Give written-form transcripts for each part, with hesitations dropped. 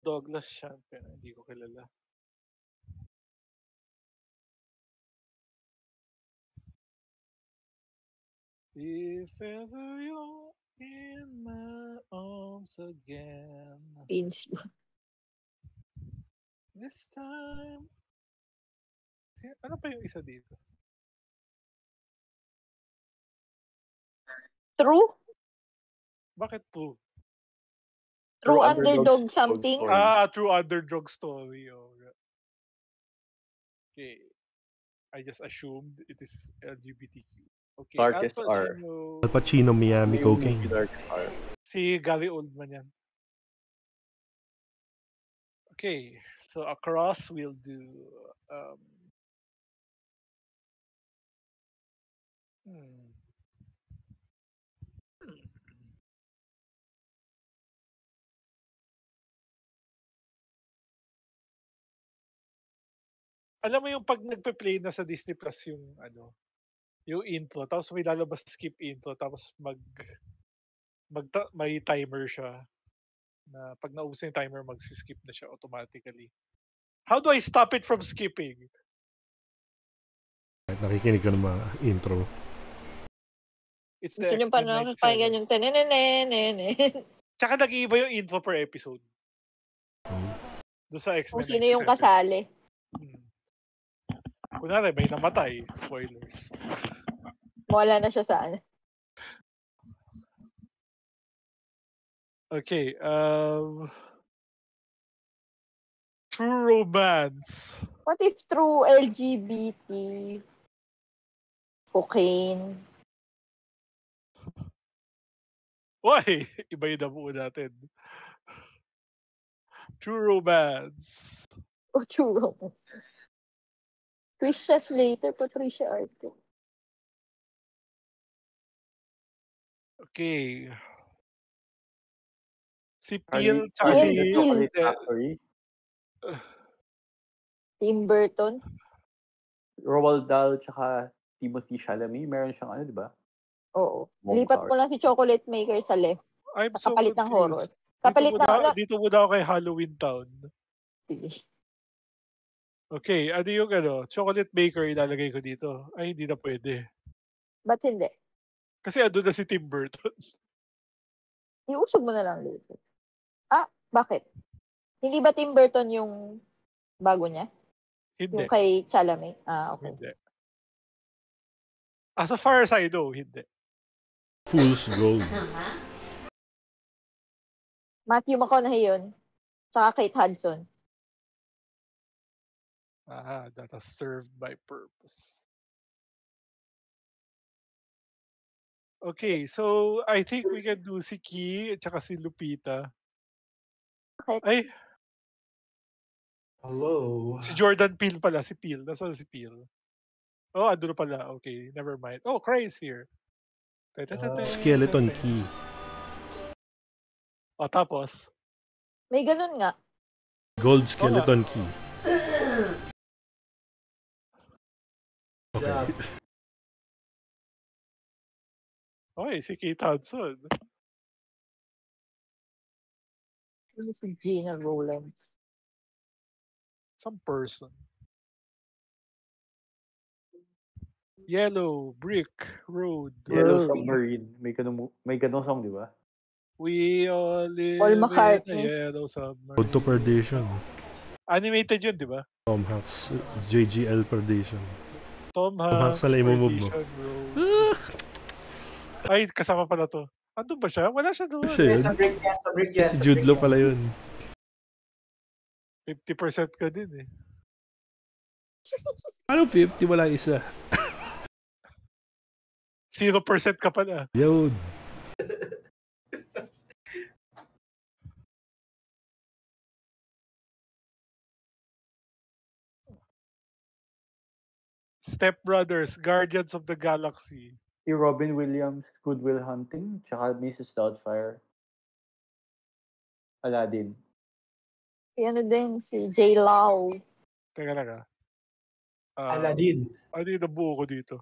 Douglas Champion. Hindi ko kilala. If ever you're in my arms again. Pins. This time. Ano pa yung isa dito? True? Bakit true? True underdog something? True underdog story. Oh. Okay. I just assumed it is LGBTQ. Okay, Darkest Al Pacino, Miami Cocaine. Si Gary Oldman yan. Okay, so across we'll do Alam mo yung pag nagpe-play na sa Disney Plus yung yung intro, tapos may lalabas skip intro, tapos may timer siya na pag naubos yung timer, mag-skip na siya automatically. How do I stop it from skipping? Nakikinig ka ng mga intro. It's the Gusto nyo pa nakakaigan yung tenenenenenen. Tsaka nag-iiba yung intro per episode. Doon sa X-Men. Kung sino yung kasali. Kunwari, may namatay. Spoilers. Wala na siya saan. Okay. True romance. What if true LGBT? Cocaine. Why? Iba yung nabuo natin. True romance. Oh, true romance. Trisha Slater, Patricia Arquette. Okay. Si Peel, tsaka si Tim Burton. Roald Dahl, tsaka Timothée Chalamet. Meron siyang di ba? Oo. Lipat mo lang si Chocolate Maker sa left. I'm so kapalit ng horror. Kapalit dito muna ako kay Halloween Town. Okay, ano yung Chocolate Maker ilalagay ko dito? Ay, hindi na pwede. Ba't hindi? Kasi ando na si Tim Burton. Iusog mo na lang dito. Bakit? Hindi ba Tim Burton yung bago niya? Hindi. Yung kay Chalamet? Okay. Hindi. As far as I know, hindi. Fool's Gold. Matthew McConaughey yun. Tsaka Kate Hudson. That has served my purpose. Okay, so I think we can do si Ki at saka si Lupita. Okay. Ay! Hello. Si Jordan Peele pala, si Peele. Nasaan si Peele? Oh, ando na pala. Okay, never mind. Oh, Cry is here. Skeleton Key. Oh, tapos? May ganun nga. Gold Skeleton Key. Okay. Okay, si Kate Hudson. Ano si Gina Rowlands? Some person. Yellow Brick Road. Yellow Submarine. May ganong song, di ba? We all live Paul in McCartney. a yellow submarine. Road to Perdition. Animated yun, di ba? Tom Hanks, JGL Perdition. Tom Hanks, na imumove mo. Ay, kasama pala to. Andun ba siya? Wala siya doon. Sa break yan. Si Jude Law pala yun. 50% ka din eh. Ano 50? Wala isa. 0% ka pala. Yun. Step Brothers, Guardians of the Galaxy. Si Robin Williams, Good Will Hunting, tsaka Mrs. Doubtfire. Aladdin. din, si J. Lau. Teka lang Aladdin. Ano yung nabuo ko dito?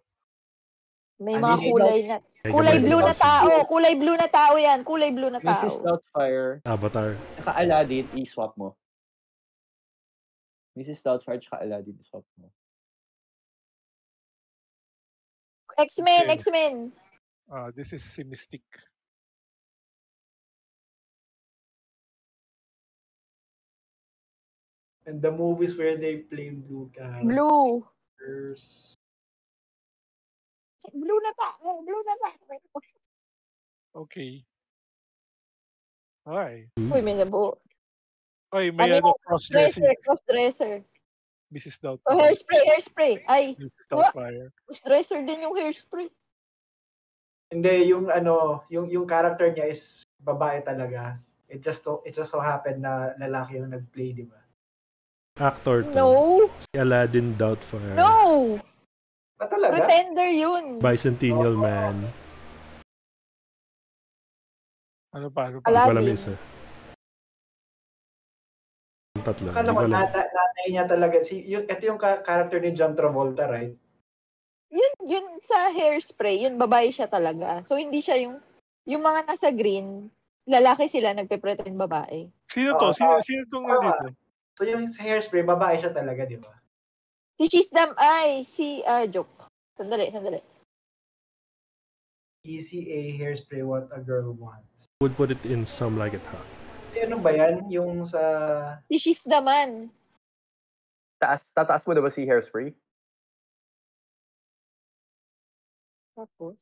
May Ano mga yun? kulay na. Ay, Kulay gabay blue na na tao. Kulay blue na tao yan. Kulay blue na Mrs. tao. Doubtfire, Avatar. tsaka Aladdin, i-swap mo. Mrs. Doubtfire, tsaka Aladdin, i-swap mo. X-Men, Okay. X-Men. This is si Mystic. And the movies where they play blue Blue. characters. Blue na tao. Blue na tao. Okay. Ay. Uy, may nabuo. Ay, may Ano cross-dressing. Cross-dresser. Mrs. Oh, Doubtfire. hairspray. Ay, Mrs. Doubtfire. cross-dresser din yung hairspray. Hindi, yung ano, yung character niya is babae talaga. It just so happened na lalaki yung nag-play, di ba? Actor to. No. Si Aladdin Doubtfire. No. Ba talaga? Pretender yun. Bicentennial Man. Ano pa? Hindi ko alam Aladdin. isa. Yung tatlo. Akala Hindi ko ko alam. nanay niya talaga. Ito yung character ni John Travolta, right? Yun sa hairspray, yun babae siya talaga. So hindi siya yung mga nasa green, lalaki sila nagpe-pretend babae. Sino to? Oo, Sino tong tama. nandito? So yung sa hairspray, babae siya talaga, di ba? Joke. Sandali. ECA Hairspray, What a Girl Wants. Would put it in Some Like It Hot. Si ano ba yan? Yung sa... Si She's the Man. Tataas mo na ba si Hairspray? Tapos,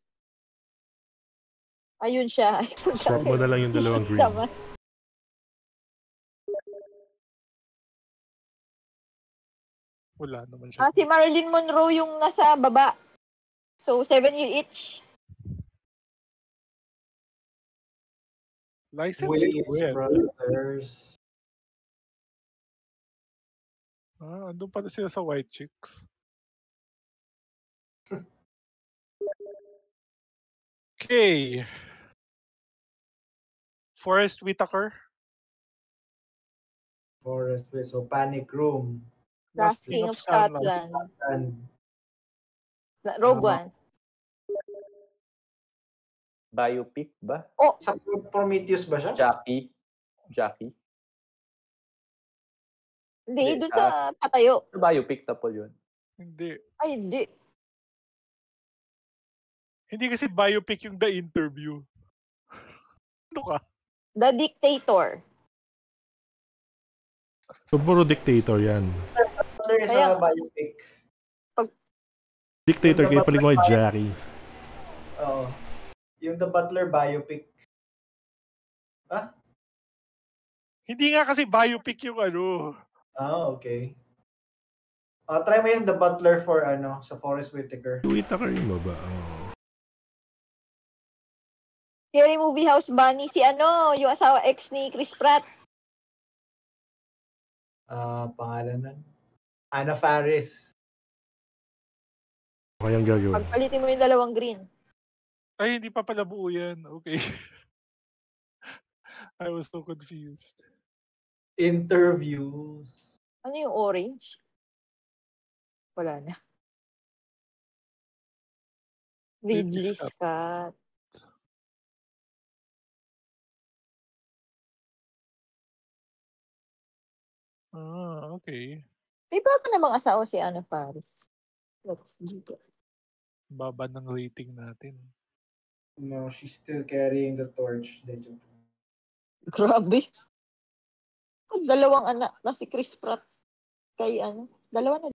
ayun siya. Swap mo na lang yung dalawang She's green. the Man. Wala naman siya. Si Marilyn Monroe yung nasa baba. So, 7 year each. License to Williams Wed. Brothers. Andun pala sila sa White Chicks. Okay. Forrest Whitaker. Forest Whitaker. So, Panic Room. Last King of Scotland. Rogue One. Biopic ba? Sa Prometheus ba siya? Jackie? Hindi, Hindi, dun sa patayo. Biopic na po yun. Hindi. Ay, hindi. Hindi kasi biopic yung The Interview. Ano ka? The Dictator. So, puro dictator yan. Butler is Kaya- a biopic. Dictator, kaya paling mo kay Jackie. Oo. Yung The Butler biopic. Hindi nga kasi biopic yung ano. Okay. Try mo yung The Butler for sa Forest Whitaker. Whitaker yun ba ba? Oh. Scary Movie House Bunny. Yung asawa ex ni Chris Pratt. Pangalan nun. Anna Faris. Kayang gagawin. Pagpalitin mo yung dalawang green. Ay, hindi pa pala buo yan. Okay. I was so confused. Interviews. Ano yung orange? Wala na. Ridley Scott. Okay. May bago namang asawa si Anna Faris. Let's do it. Baba ng rating natin. No, she's still carrying the torch. Grabe. Dalawang anak na si Chris Pratt. Kay dalawa na